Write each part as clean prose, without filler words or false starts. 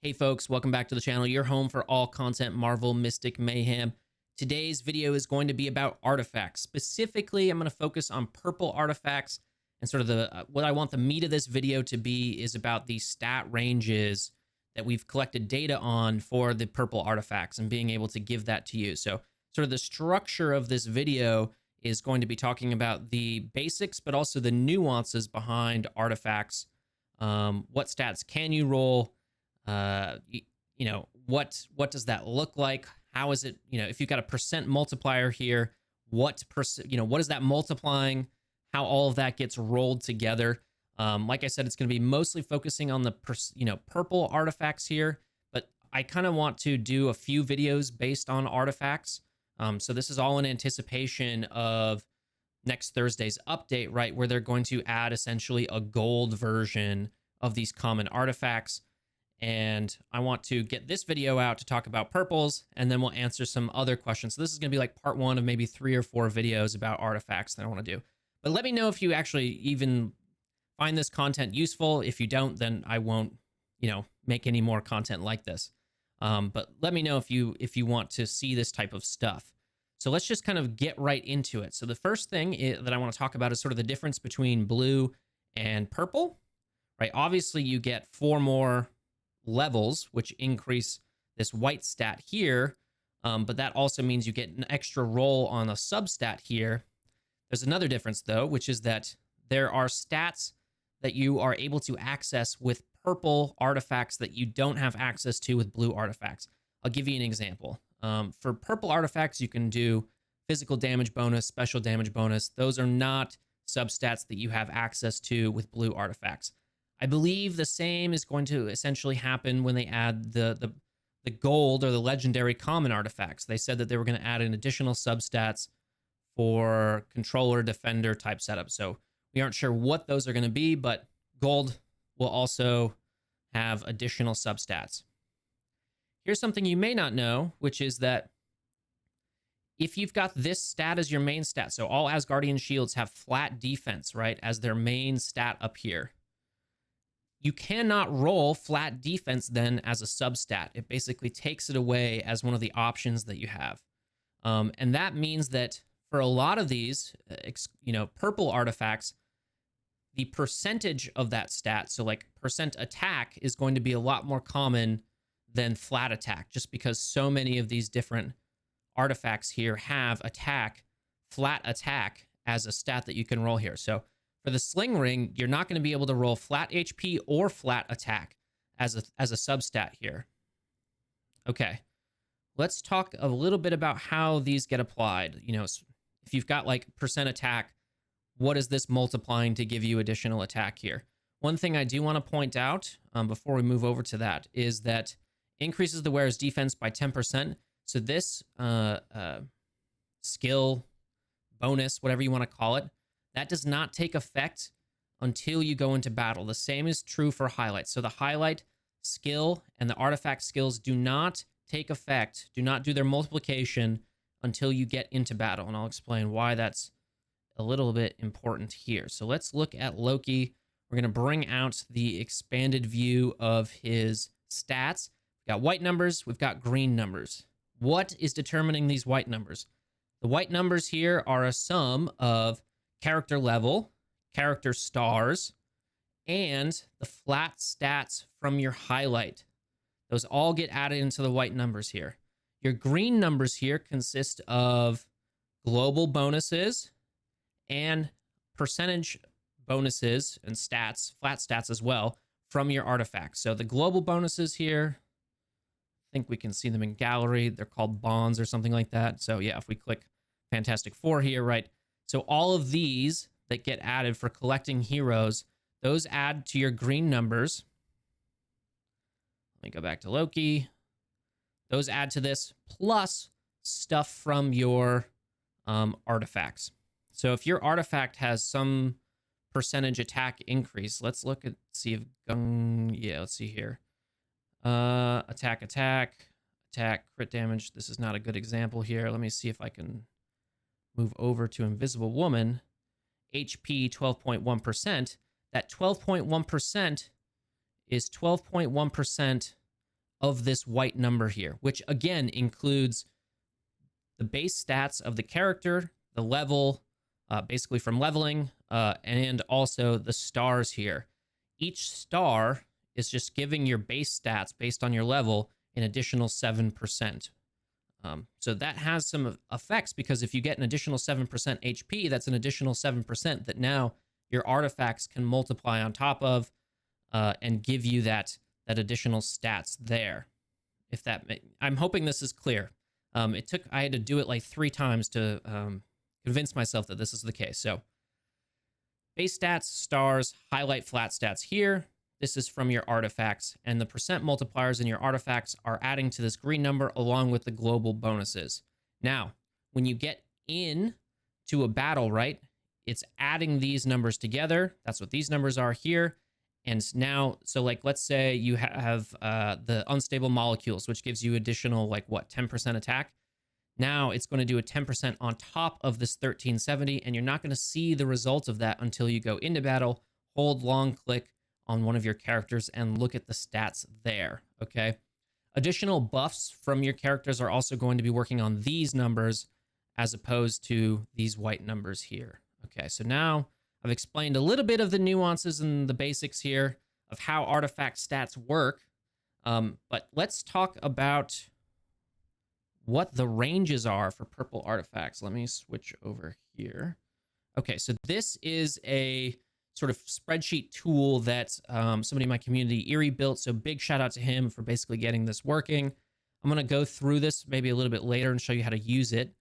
Hey folks, welcome back to the channel, your home for all content Marvel Mystic Mayhem. Today's video is going to be about artifacts. Specifically, I'm going to focus on purple artifacts, and sort of what I want the meat of this video to be is about the stat ranges that we've collected data on for the purple artifacts and being able to give that to you. So sort of the structure of this video is going to be talking about the basics, but also the nuances behind artifacts. What stats can you roll? What does that look like? How is it, if you've got a percent multiplier here, what is that multiplying? How all of that gets rolled together. Like I said, it's going to be mostly focusing on the purple artifacts here, but I kind of want to do a few videos based on artifacts. So this is all in anticipation of next Thursday's update, right, where they're going to add essentially a gold version of these common artifacts. And I want to get this video out to talk about purples, and then we'll answer some other questions. So this is going to be like part one of maybe 3 or 4 videos about artifacts that I want to do. But let me know if you actually even find this content useful. If you don't, then I won't, make any more content like this. But let me know if you want to see this type of stuff. So let's just kind of get right into it. So the first thing that I want to talk about is sort of the difference between blue and purple, right? Obviously, you get 4 more levels, which increase this white stat here, but that also means you get an extra roll on a substat here. There's another difference, though, which is that there are stats that you are able to access with purple artifacts that you don't have access to with blue artifacts. I'll give you an example. For purple artifacts, you can do physical damage bonus, special damage bonus. Those are not substats that you have access to with blue artifacts. I believe the same is going to essentially happen when they add the gold or the legendary common artifacts. They said that they were going to add an additional substats for controller defender type setup. So we aren't sure what those are going to be, but gold will also have additional substats. Here's something you may not know, which is that if you've got this stat as your main stat, so all Asgardian shields have flat defense, right, as their main stat up here. You cannot roll flat defense then as a substat. It basically takes it away as one of the options that you have. And that means that for a lot of these, purple artifacts, the percentage of that stat, so like percent attack, is going to be a lot more common than flat attack, just because so many of these different artifacts here have flat attack as a stat that you can roll here. So for the sling ring, you're not going to be able to roll flat HP or flat attack as a substat here. Okay, let's talk a little bit about how these get applied. If you've got like percent attack, what is this multiplying to give you additional attack here? One thing I do want to point out before we move over to that is that increases the wearer's defense by 10%. So this skill, bonus, whatever you want to call it, that does not take effect until you go into battle. The same is true for highlights. So the highlight skill and the artifact skills do not take effect, do not do their multiplication until you get into battle. And I'll explain why that's a little bit important here. So let's look at Loki. We're going to bring out the expanded view of his stats. We've got white numbers, we've got green numbers. What is determining these white numbers? The white numbers here are a sum of character level, character stars, and the flat stats from your highlight. Those all get added into the white numbers here. Your green numbers here consist of global bonuses and percentage bonuses and stats, flat stats as well, from your artifacts. So the global bonuses here, I think we can see them in gallery. They're called bonds or something like that. So yeah, if we click Fantastic Four here, right? So all of these that get added for collecting heroes, those add to your green numbers. Let me go back to Loki. Those add to this, plus stuff from your artifacts. So if your artifact has some percentage attack increase, let's look at, see if, let's see here. Attack, crit damage. This is not a good example here. Let me see if I can move over to Invisible Woman. HP 12.1%. That 12.1% is 12.1% of this white number here, which again includes the base stats of the character, the level, basically from leveling, and also the stars here. Each star is just giving your base stats based on your level an additional 7%. So that has some effects, because if you get an additional 7% HP, that's an additional 7% that now your artifacts can multiply on top of, and give you that additional stats there. I'm hoping this is clear. I had to do it like 3 times to convince myself that this is the case. So base stats, stars, highlight flat stats here. This is from your artifacts, and the percent multipliers in your artifacts are adding to this green number along with the global bonuses. Now, when you get in to a battle, right, it's adding these numbers together. That's what these numbers are here. And now, so like, let's say you have the unstable molecules, which gives you additional, like what, 10% attack. Now it's going to do a 10% on top of this 1370, and you're not going to see the results of that until you go into battle, hold long click on one of your characters, and look at the stats there, okay? Additional buffs from your characters are also going to be working on these numbers as opposed to these white numbers here. Okay, so now I've explained a little bit of the nuances and the basics here of how artifact stats work, but let's talk about what the ranges are for purple artifacts. Let me switch over here. Okay, so this is a sort of spreadsheet tool that somebody in my community, Eriy, built. So big shout out to him for basically getting this working. I'm going to go through this maybe a little bit later and show you how to use it.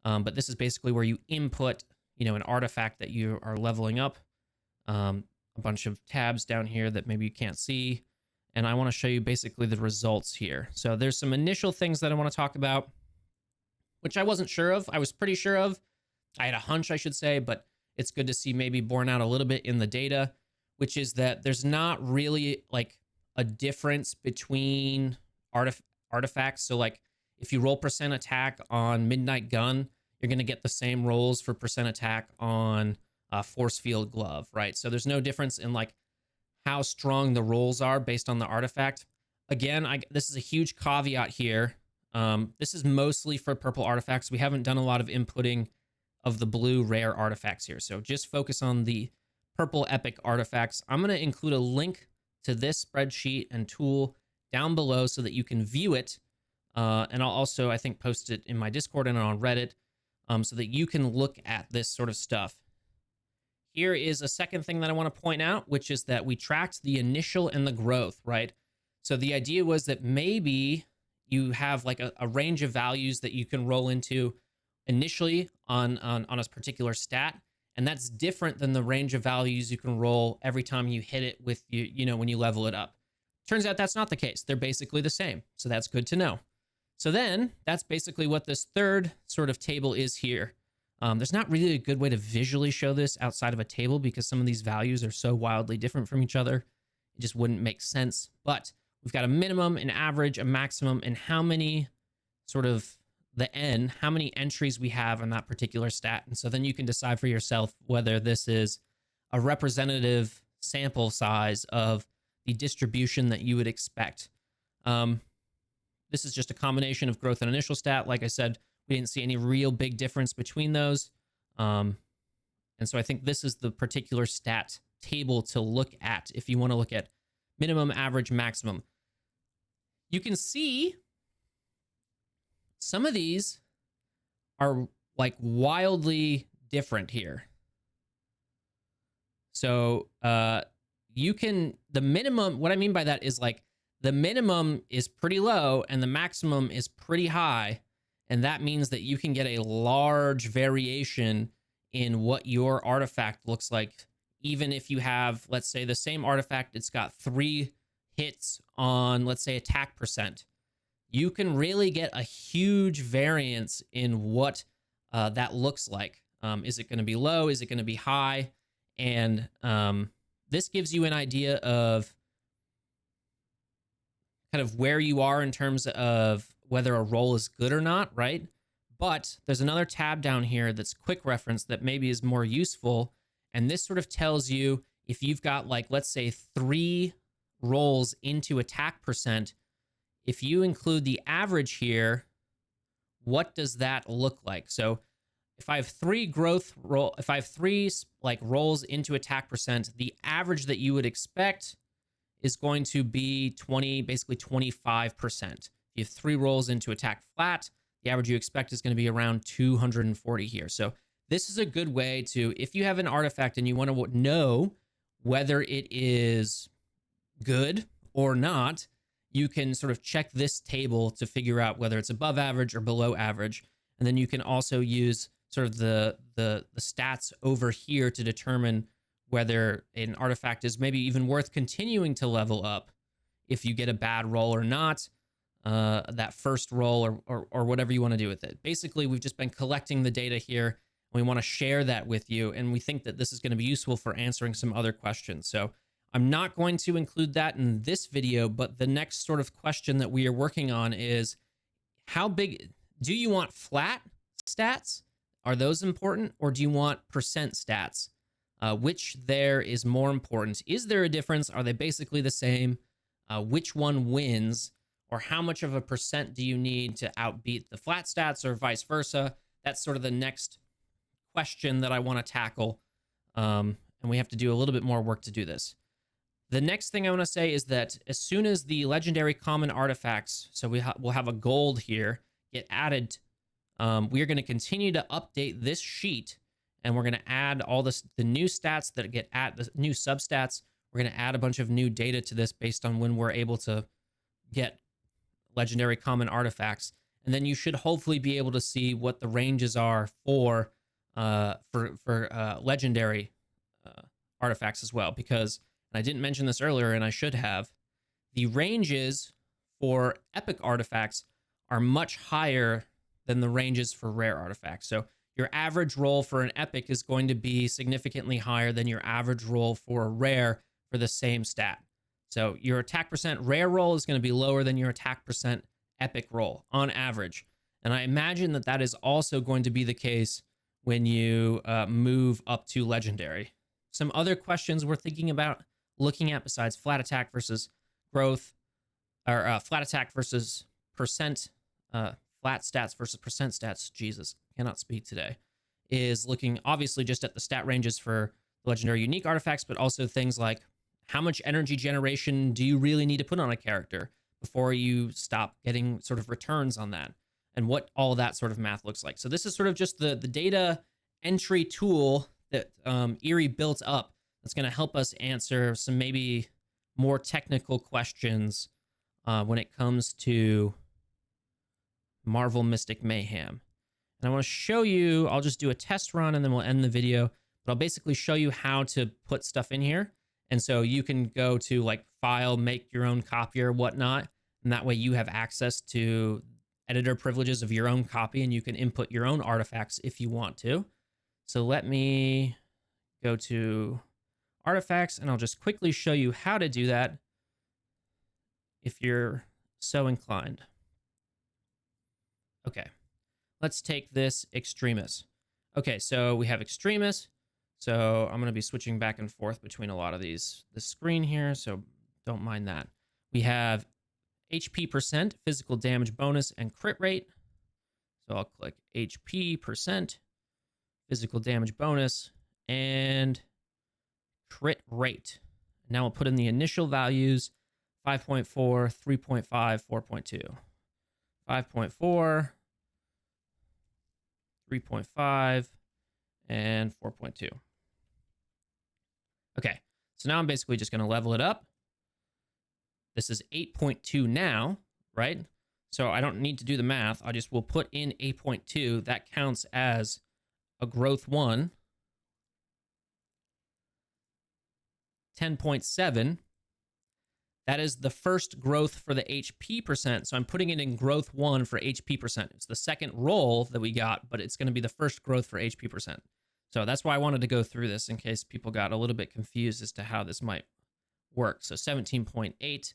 But this is basically where you input, an artifact that you are leveling up. A bunch of tabs down here that maybe you can't see. And I want to show you basically the results here. So there's some initial things that I want to talk about, which I wasn't sure of. I was pretty sure of. I had a hunch, I should say, but it's good to see maybe borne out a little bit in the data, which is that there's not really like a difference between artifacts. So like if you roll percent attack on Midnight Gun, you're going to get the same rolls for percent attack on Force Field Glove, right? So there's no difference in like how strong the rolls are based on the artifact. Again, this is a huge caveat here. This is mostly for purple artifacts. We haven't done a lot of inputting of the blue rare artifacts here. So just focus on the purple epic artifacts. I'm going to include a link to this spreadsheet and tool down below so that you can view it. And I'll also, I think, post it in my Discord and on Reddit so that you can look at this sort of stuff. Here is a second thing that I want to point out, which is that we tracked the initial and the growth, right? So the idea was that maybe you have like a range of values that you can roll into initially on a particular stat, and that's different than the range of values you can roll every time you hit it with when you level it up. Turns out that's not the case. They're basically the same, so that's good to know. So then that's basically what this third sort of table is here. There's not really a good way to visually show this outside of a table because some of these values are so wildly different from each other. It just wouldn't make sense. But we've got a minimum, an average, a maximum, and how many sort of how many entries we have on that particular stat. And so then you can decide for yourself whether this is a representative sample size of the distribution that you would expect. This is just a combination of growth and initial stat. Like I said, we didn't see any real big difference between those. And so I think this is the particular stat table to look at if you want to look at minimum, average, maximum. You can see some of these are like wildly different here. So the minimum, what I mean by that is like the minimum is pretty low and the maximum is pretty high. And that means that you can get a large variation in what your artifact looks like. Even if you have, let's say, the same artifact, it's got 3 hits on, let's say, attack percent. You can really get a huge variance in what that looks like. Is it going to be low? Is it going to be high? And this gives you an idea of kind of where you are in terms of whether a roll is good or not, right? But there's another tab down here that's quick reference that maybe is more useful. And this sort of tells you if you've got like, let's say 3 rolls into attack percent, if you include the average here, what does that look like? So if I have if I have three like rolls into attack percent, the average that you would expect is going to be basically 25%. If you have 3 rolls into attack flat, the average you expect is going to be around 240 here. So this is a good way to, if you have an artifact and you want to know whether it is good or not, you can sort of check this table to figure out whether it's above average or below average. And then you can also use sort of the stats over here to determine whether an artifact is maybe even worth continuing to level up if you get a bad roll or not, that first roll or whatever you want to do with it. Basically, we've just been collecting the data here. We want to share that with you, and we think that this is going to be useful for answering some other questions. So I'm not going to include that in this video, but the next sort of question that we are working on is, how big do you want flat stats? Are those important, or do you want percent stats? Which there is more important? Is there a difference? Are they basically the same? Which one wins? Or how much of a percent do you need to outbeat the flat stats, or vice versa? That's sort of the next question that I want to tackle. And we have to do a little bit more work to do this. The next thing I want to say is that as soon as the legendary common artifacts, so we'll have a gold here, get added, we are going to continue to update this sheet, and we're going to add all the new stats that get at the new substats. We're going to add a bunch of new data to this based on when we're able to get legendary common artifacts. And then you should hopefully be able to see what the ranges are for legendary artifacts as well, because I didn't mention this earlier, and I should have. The ranges for epic artifacts are much higher than the ranges for rare artifacts. So your average roll for an epic is going to be significantly higher than your average roll for a rare for the same stat. So your attack percent rare roll is going to be lower than your attack percent epic roll on average. And I imagine that that is also going to be the case when you move up to legendary. Some other questions we're thinking about looking at besides flat attack versus growth, or flat attack versus percent, flat stats versus percent stats, Jesus, cannot speak today, is looking obviously just at the stat ranges for legendary unique artifacts, but also things like how much energy generation do you really need to put on a character before you stop getting sort of returns on that, and what all that sort of math looks like. So this is sort of just the data entry tool that Eriy built up that's going to help us answer some maybe more technical questions when it comes to Marvel Mystic Mayhem. And I want to show you, I'll just do a test run and then we'll end the video, but I'll basically show you how to put stuff in here. And so you can go to like file, make your own copy or whatnot. And that way you have access to editor privileges of your own copy, and you can input your own artifacts if you want to. So let me go to artifacts, and I'll just quickly show you how to do that if you're so inclined. Okay, let's take this Extremis. Okay, so we have Extremis. So I'm going to be switching back and forth between a lot of this screen here, so don't mind that. We have HP percent, physical damage bonus, and crit rate. So I'll click HP percent, physical damage bonus, and crit rate. Now we'll put in the initial values: 5.4, 3.5, 4.2. 5.4, 3.5, and 4.2. Okay, so now I'm basically just going to level it up. This is 8.2 now, right? So I don't need to do the math. I just will put in 8.2. That counts as a growth 1. 10.7. That is the first growth for the HP percent. So I'm putting it in growth 1 for HP percent. It's the second roll that we got, but it's going to be the first growth for HP percent. So that's why I wanted to go through this in case people got a little bit confused as to how this might work. So 17.8,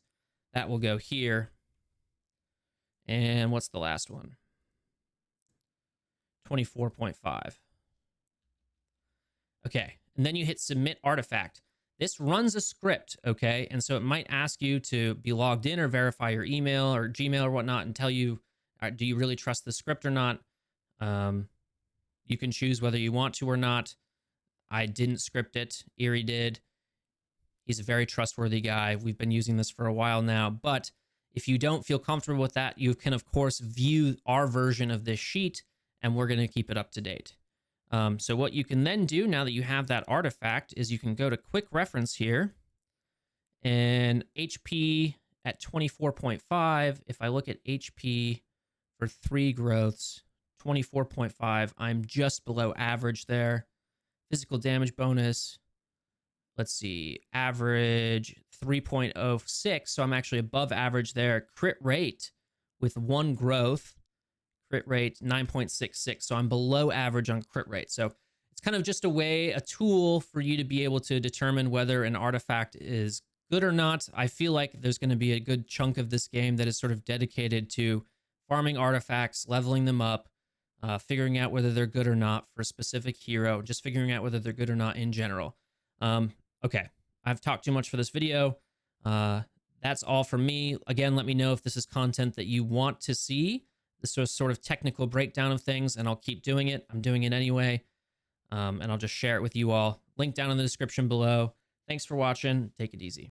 that will go here. And what's the last one? 24.5. Okay, and then you hit submit artifact. this runs a script, okay? And so it might ask you to be logged in or verify your email or Gmail or whatnot and tell you, do you really trust the script or not? You can choose whether you want to or not. I didn't script it. Eriy did. He's a very trustworthy guy. We've been using this for a while now. But if you don't feel comfortable with that, you can, of course, view our version of this sheet, and we're going to keep it up to date. So what you can then do now that you have that artifact is you can go to quick reference here, and HP at 24.5. If I look at HP for 3 growths, 24.5, I'm just below average there. Physical damage bonus, let's see, average 3.06, so I'm actually above average there. Crit rate with 1 growth, crit rate 9.66, so I'm below average on crit rate. So it's kind of just a tool for you to be able to determine whether an artifact is good or not. I feel like there's going to be a good chunk of this game that is sort of dedicated to farming artifacts, leveling them up, figuring out whether they're good or not for a specific hero, just figuring out whether they're good or not in general. Okay, I've talked too much for this video. That's all from me. Again, let me know if this is content that you want to see, this sort of technical breakdown of things, and I'll keep doing it. I'm doing it anyway, and I'll just share it with you all. Link down in the description below. Thanks for watching. Take it easy.